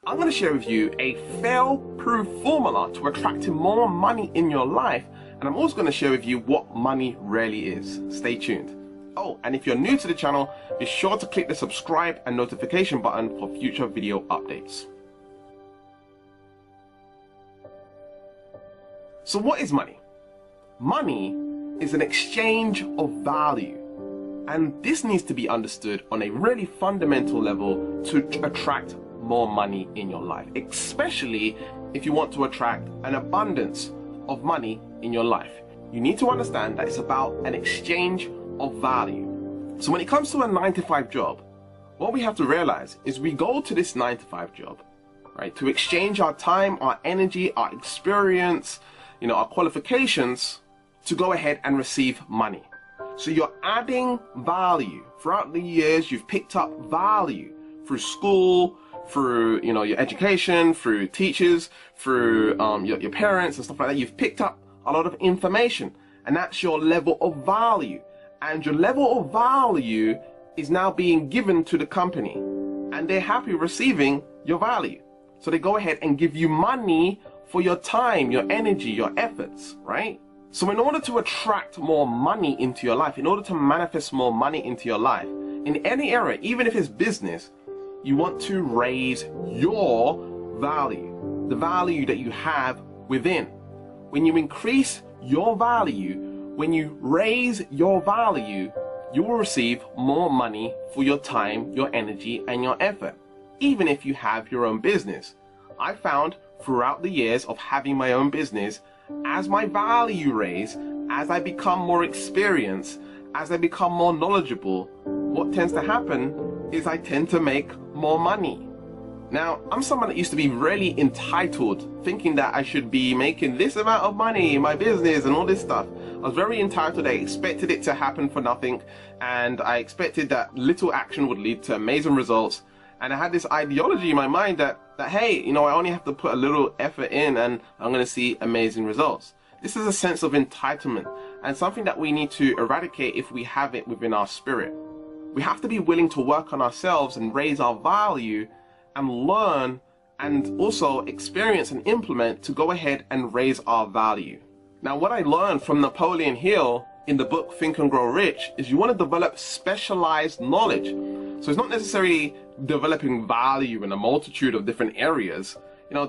I'm going to share with you a fail-proof formula to attracting more money in your life, and I'm also going to share with you what money really is. Stay tuned. Oh, and if you're new to the channel, be sure to click the subscribe and notification button for future video updates. So what is money? Money is an exchange of value, and this needs to be understood on a really fundamental level to attract more money in your life, especially if you want to attract an abundance of money in your life. You need to understand that it's about an exchange of value. So when it comes to a 9-to-5 job, what we have to realize is we go to this 9-to-5 job, right, to exchange our time, our energy, our experience, our qualifications to go ahead and receive money. So you're adding value. Throughout the years, you've picked up value through school, through your education, through teachers, through your parents and stuff like that. You've picked up a lot of information, and that's your level of value. And your level of value is now being given to the company, and they're happy receiving your value. So they go ahead and give you money for your time, your energy, your efforts, right? So in order to attract more money into your life, in order to manifest more money into your life, in any area, even if it's business, you want to raise your value, the value that you have within. When you increase your value, when you raise your value, you will receive more money for your time, your energy, and your effort, even if you have your own business. I found throughout the years of having my own business, as my value raise, as I become more experienced, as I become more knowledgeable, what tends to happen is I tend to make more money. Now, I'm someone that used to be really entitled, thinking that I should be making this amount of money in my business and all this stuff. I was very entitled. I expected it to happen for nothing, and I expected that little action would lead to amazing results. And I had this ideology in my mind that hey, I only have to put a little effort in and I'm going to see amazing results. This is a sense of entitlement, and something that we need to eradicate if we have it within our spirit. We have to be willing to work on ourselves and raise our value and learn and also experience and implement to go ahead and raise our value. Now, what I learned from Napoleon Hill in the book Think and Grow Rich is you want to develop specialized knowledge. So it's not necessarily developing value in a multitude of different areas.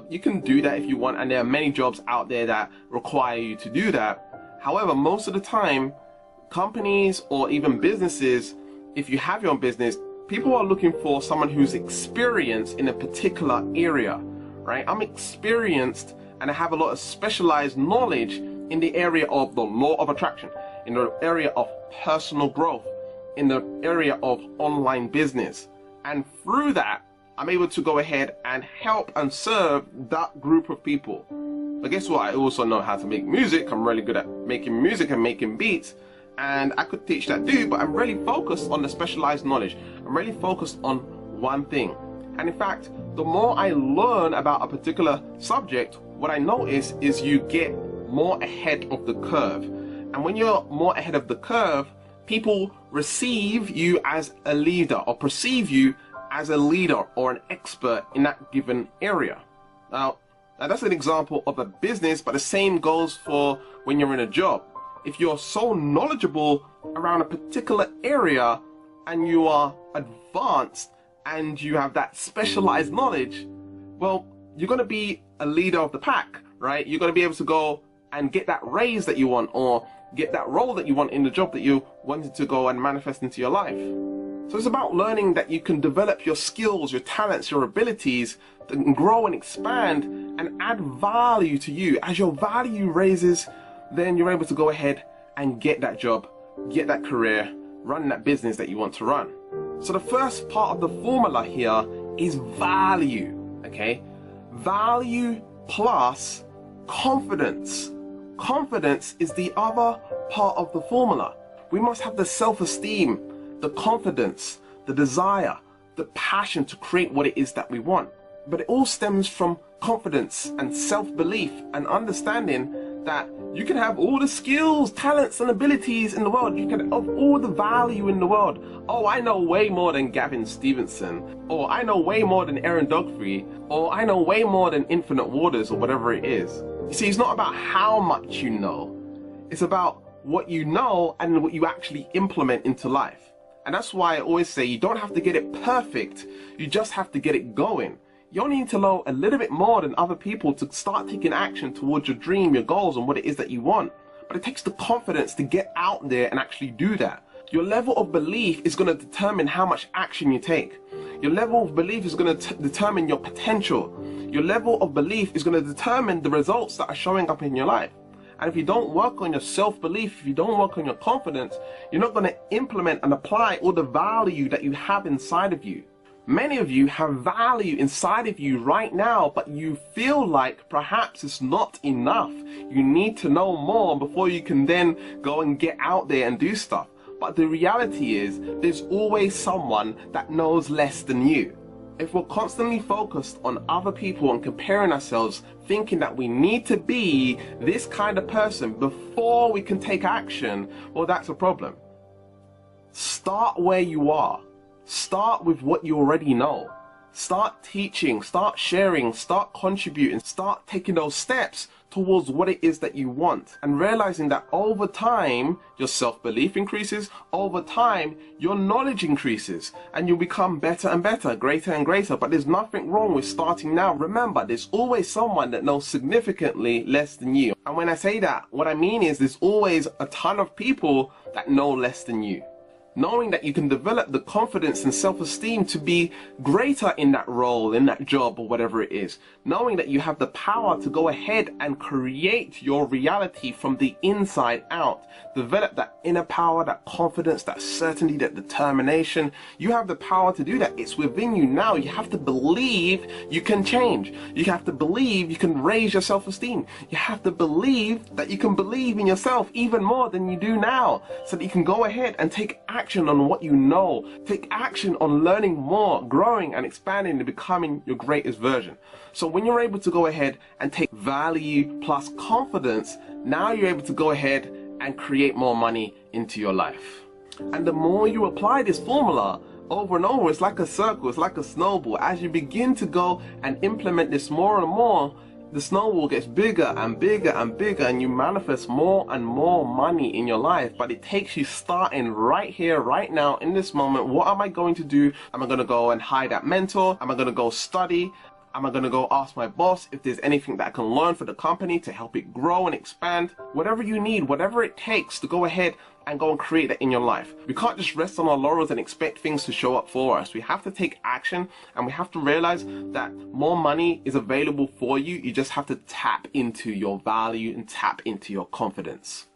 You can do that if you want, and there are many jobs out there that require you to do that. However, most of the time, companies or even businesses, if you have your own business, people are looking for someone who's experienced in a particular area, right? I'm experienced and I have a lot of specialized knowledge in the area of the law of attraction, in the area of personal growth, in the area of online business. And through that, I'm able to go ahead and help and serve that group of people. But guess what? I also know how to make music. I'm really good at making music and making beats. And I could teach that too, but I'm really focused on the specialized knowledge. I'm really focused on one thing. And in fact, the more I learn about a particular subject, what I notice is you get more ahead of the curve. And when you're more ahead of the curve, people receive you as a leader or perceive you as a leader or an expert in that given area. Now that's an example of a business, but the same goes for when you're in a job. If you're so knowledgeable around a particular area and you are advanced and you have that specialized knowledge, well, you're going to be a leader of the pack, right? You're going to be able to go and get that raise that you want, or get that role that you want in the job that you wanted to go and manifest into your life. So it's about learning that you can develop your skills, your talents, your abilities, and grow and expand and add value to you. As your value raises, then you're able to go ahead and get that job, get that career, run that business that you want to run. So the first part of the formula here is value, okay? Value plus confidence. Confidence is the other part of the formula. We must have the self-esteem, the confidence, the desire, the passion to create what it is that we want. But it all stems from confidence and self-belief and understanding that you can have all the skills, talents, and abilities in the world. You can have all the value in the world. Oh, I know way more than Gavin Stevenson, or I know way more than Aaron Dogfree, or I know way more than Infinite Waters, or whatever it is. You see, it's not about how much you know. It's about what you know and what you actually implement into life. And that's why I always say you don't have to get it perfect, you just have to get it going. You only need to know a little bit more than other people to start taking action towards your dream, your goals, and what it is that you want. But it takes the confidence to get out there and actually do that. Your level of belief is going to determine how much action you take. Your level of belief is going to determine your potential. Your level of belief is going to determine the results that are showing up in your life. And if you don't work on your self-belief, if you don't work on your confidence, you're not going to implement and apply all the value that you have inside of you. Many of you have value inside of you right now, but you feel like perhaps it's not enough. You need to know more before you can then go and get out there and do stuff. But the reality is, there's always someone that knows less than you. If we're constantly focused on other people and comparing ourselves, thinking that we need to be this kind of person before we can take action, well, that's a problem. Start where you are. Start with what you already know. Start teaching, start sharing, start contributing, start taking those steps towards what it is that you want, and realizing that over time your self-belief increases, over time your knowledge increases, and you'll become better and better, greater and greater. But there's nothing wrong with starting now. Remember, there's always someone that knows significantly less than you. And when I say that, what I mean is there's always a ton of people that know less than you. Knowing that you can develop the confidence and self-esteem to be greater in that role, in that job, or whatever it is. Knowing that you have the power to go ahead and create your reality from the inside out. Develop that inner power, that confidence, that certainty, that determination. You have the power to do that. It's within you now. You have to believe you can change. You have to believe you can raise your self-esteem. You have to believe that you can believe in yourself even more than you do now, so that you can go ahead and take action on what you know. Take action on learning more, growing and expanding and becoming your greatest version. So when you're able to go ahead and take value plus confidence, now you're able to go ahead and create more money into your life. And the more you apply this formula over and over, it's like a circle, it's like a snowball. As you begin to go and implement this more and more, the snowball gets bigger and bigger and bigger, and you manifest more and more money in your life. But it takes you starting right here, right now, in this moment. What am I going to do? Am I going to go and hire that mentor? Am I going to go study? Am I going to go ask my boss if there's anything that I can learn for the company to help it grow and expand? Whatever you need, whatever it takes to go ahead and go and create that in your life. We can't just rest on our laurels and expect things to show up for us. We have to take action, and we have to realize that more money is available for you. You just have to tap into your value and tap into your confidence.